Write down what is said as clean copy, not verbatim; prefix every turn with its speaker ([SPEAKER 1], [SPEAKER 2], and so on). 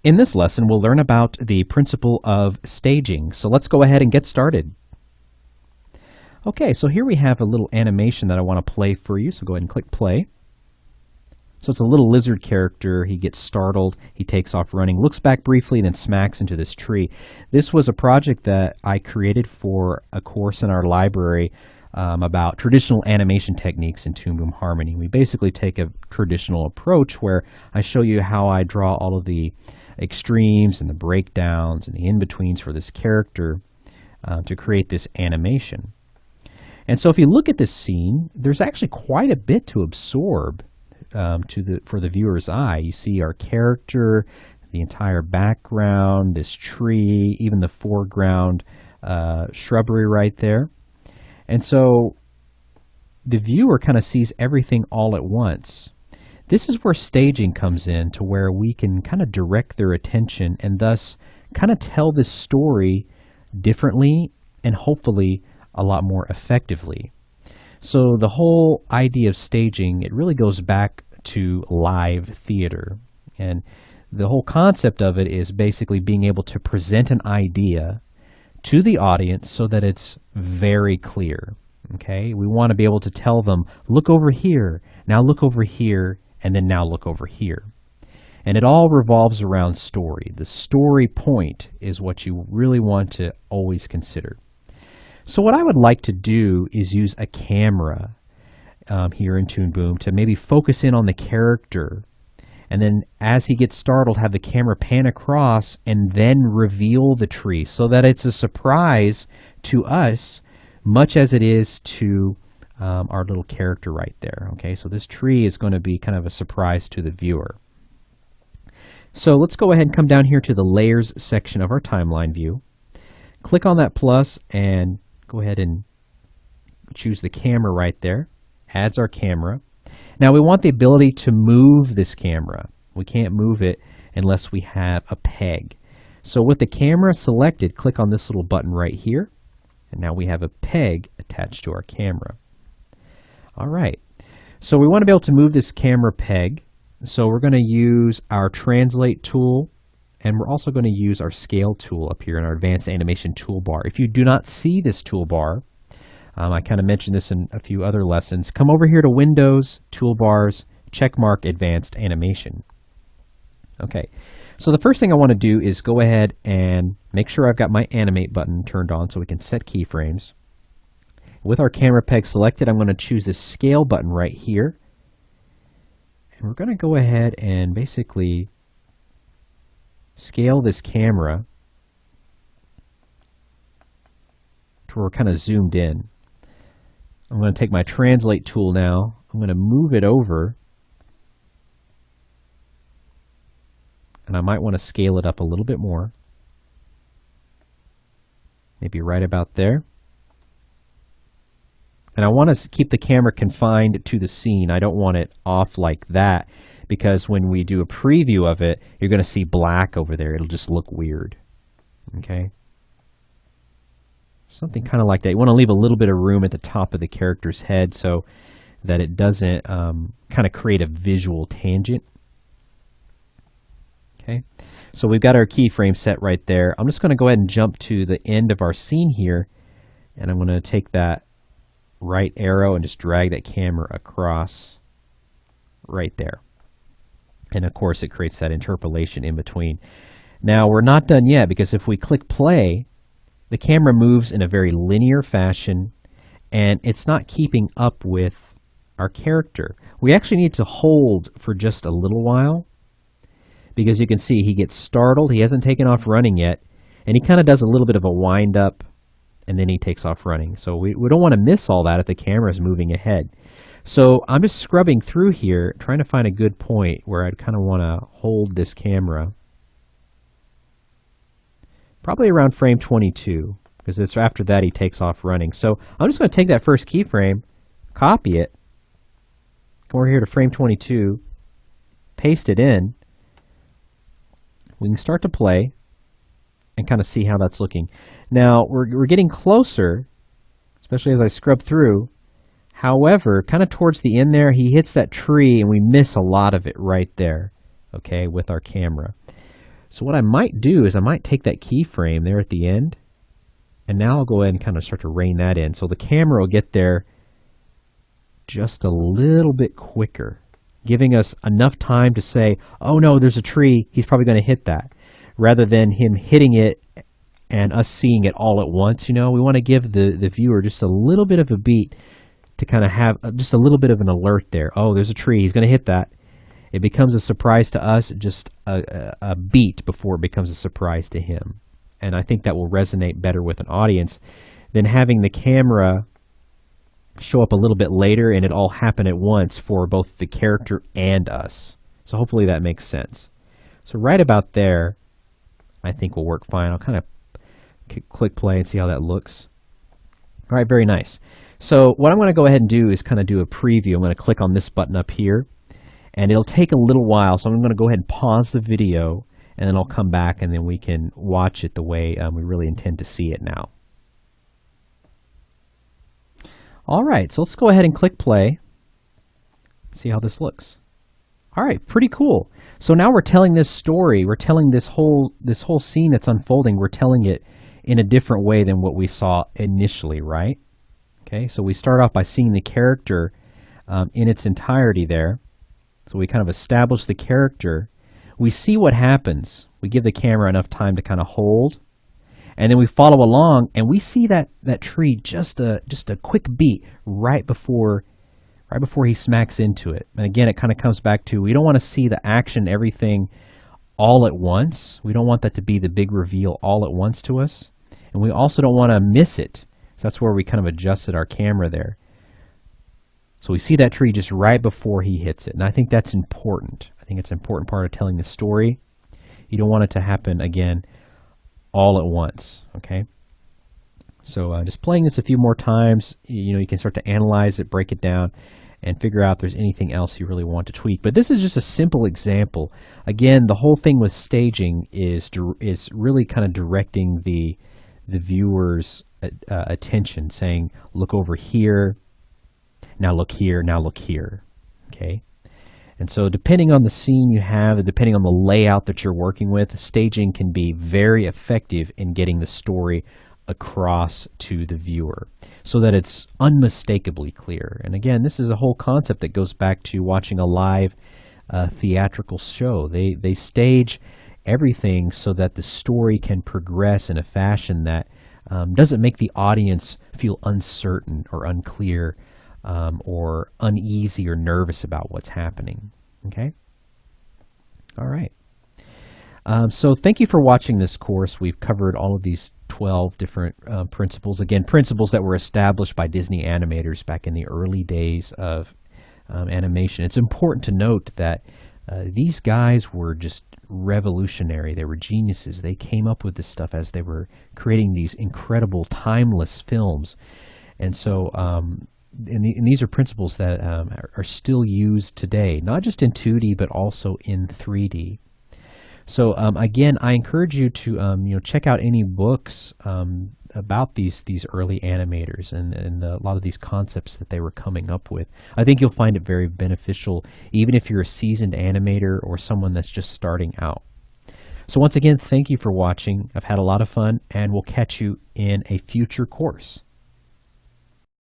[SPEAKER 1] In this lesson, we'll learn about the principle of staging. So let's go ahead and get started. Okay, so here we have a little animation that I want to play for you. So go ahead and click play. So it's a little lizard character. He gets startled. He takes off running, looks back briefly, and then smacks into this tree. This was a project that I created for a course in our library about traditional animation techniques in Toon Boom Harmony. We basically take a traditional approach where I show you how I draw all of the extremes and the breakdowns and the in-betweens for this character to create this animation. And so if you look at this scene, there's actually quite a bit to absorb for the viewer's eye. You see our character, the entire background, this tree, even the foreground shrubbery right there. And so the viewer kind of sees everything all at once. This is where staging comes in, to where we can kind of direct their attention and thus kind of tell this story differently and hopefully a lot more effectively. So the whole idea of staging, it really goes back to live theater. And the whole concept of it is basically being able to present an idea to the audience so that it's very clear. Okay? We want to be able to tell them, look over here, now look over here, and then now look over here. And it all revolves around story. The story point is what you really want to always consider. So what I would like to do is use a camera here in Toon Boom to maybe focus in on the character. And then as he gets startled, have the camera pan across and then reveal the tree so that it's a surprise to us, much as it is to our little character right there. Okay, so this tree is going to be kind of a surprise to the viewer. So let's go ahead and come down here to the layers section of our timeline view. Click on that plus and go ahead and choose the camera right there. Adds our camera. Now we want the ability to move this camera. We can't move it unless we have a peg. So with the camera selected, click on this little button right here. And now we have a peg attached to our camera. All right, so we want to be able to move this camera peg. So we're going to use our translate tool, and we're also going to use our scale tool up here in our advanced animation toolbar. If you do not see this toolbar, I kind of mentioned this in a few other lessons, come over here to Windows, Toolbars, checkmark Advanced Animation. Okay, so the first thing I want to do is go ahead and make sure I've got my Animate button turned on so we can set keyframes. With our camera peg selected, I'm going to choose this scale button right here. And we're going to go ahead and basically scale this camera to where we're kind of zoomed in. I'm going to take my translate tool now. I'm going to move it over. And I might want to scale it up a little bit more. Maybe right about there. And I want to keep the camera confined to the scene. I don't want it off like that, because when we do a preview of it, you're going to see black over there. It'll just look weird. Okay? Something kind of like that. You want to leave a little bit of room at the top of the character's head so that it doesn't kind of create a visual tangent. Okay? So we've got our keyframe set right there. I'm just going to go ahead and jump to the end of our scene here, and I'm going to take that right arrow and just drag that camera across right there. And of course it creates that interpolation in between. Now we're not done yet, because if we click play, the camera moves in a very linear fashion and it's not keeping up with our character. We actually need to hold for just a little while, because you can see he gets startled, he hasn't taken off running yet, and he kind of does a little bit of a wind up, and then he takes off running. So we don't want to miss all that if the camera is moving ahead. So I'm just scrubbing through here, trying to find a good point where I'd kind of want to hold this camera. Probably around frame 22, because it's after that he takes off running. So I'm just going to take that first keyframe, copy it, come over here to frame 22, paste it in. We can start to play and kind of see how that's looking. Now, we're getting closer, especially as I scrub through. However, kind of towards the end there, he hits that tree and we miss a lot of it right there, okay, with our camera. So what I might do is I might take that keyframe there at the end, and now I'll go ahead and kind of start to rein that in. So the camera will get there just a little bit quicker, giving us enough time to say, oh no, there's a tree, he's probably going to hit that, rather than him hitting it and us seeing it all at once. You know, we want to give the viewer just a little bit of a beat to kind of have just a little bit of an alert there. Oh, there's a tree, he's going to hit that. It becomes a surprise to us, just a beat before it becomes a surprise to him. And I think that will resonate better with an audience than having the camera show up a little bit later and it all happen at once for both the character and us. So hopefully that makes sense. So right about there, I think will work fine. I'll kind of click play and see how that looks. All right, very nice. So what I'm going to go ahead and do is kind of do a preview. I'm going to click on this button up here, and it'll take a little while. So I'm going to go ahead and pause the video, and then I'll come back, and then we can watch it the way we really intend to see it now. All right, so let's go ahead and click play. See how this looks. All right, pretty cool. So now we're telling this story. We're telling this whole scene that's unfolding. We're telling it in a different way than what we saw initially, right? Okay, so we start off by seeing the character in its entirety there. So we kind of establish the character. We see what happens. We give the camera enough time to kind of hold, and then we follow along, and we see that tree just a quick beat right before he smacks into it. And again, it kind of comes back to, we don't want to see the action, everything all at once. We don't want that to be the big reveal all at once to us. And we also don't want to miss it. So that's where we kind of adjusted our camera there. So we see that tree just right before he hits it. And I think that's important. I think it's an important part of telling the story. You don't want it to happen, again, all at once, okay? So just playing this a few more times, you can start to analyze it, break it down, and figure out if there's anything else you really want to tweak. But this is just a simple example. Again, the whole thing with staging is really kind of directing the viewer's attention, saying, look over here, now look here, now look here, okay? And so depending on the scene you have, and depending on the layout that you're working with, staging can be very effective in getting the story across to the viewer so that it's unmistakably clear. And again, this is a whole concept that goes back to watching a live theatrical show. They stage everything so that the story can progress in a fashion that doesn't make the audience feel uncertain or unclear or uneasy or nervous about what's happening. Okay? All right. So thank you for watching this course. We've covered all of these 12 different principles. Again, principles that were established by Disney animators back in the early days of animation. It's important to note that these guys were just revolutionary. They were geniuses. They came up with this stuff as they were creating these incredible, timeless films. And so and these are principles that are still used today, not just in 2D, but also in 3D. So again, I encourage you to check out any books about these early animators and a lot of these concepts that they were coming up with. I think you'll find it very beneficial, even if you're a seasoned animator or someone that's just starting out. So once again, thank you for watching. I've had a lot of fun, and we'll catch you in a future course.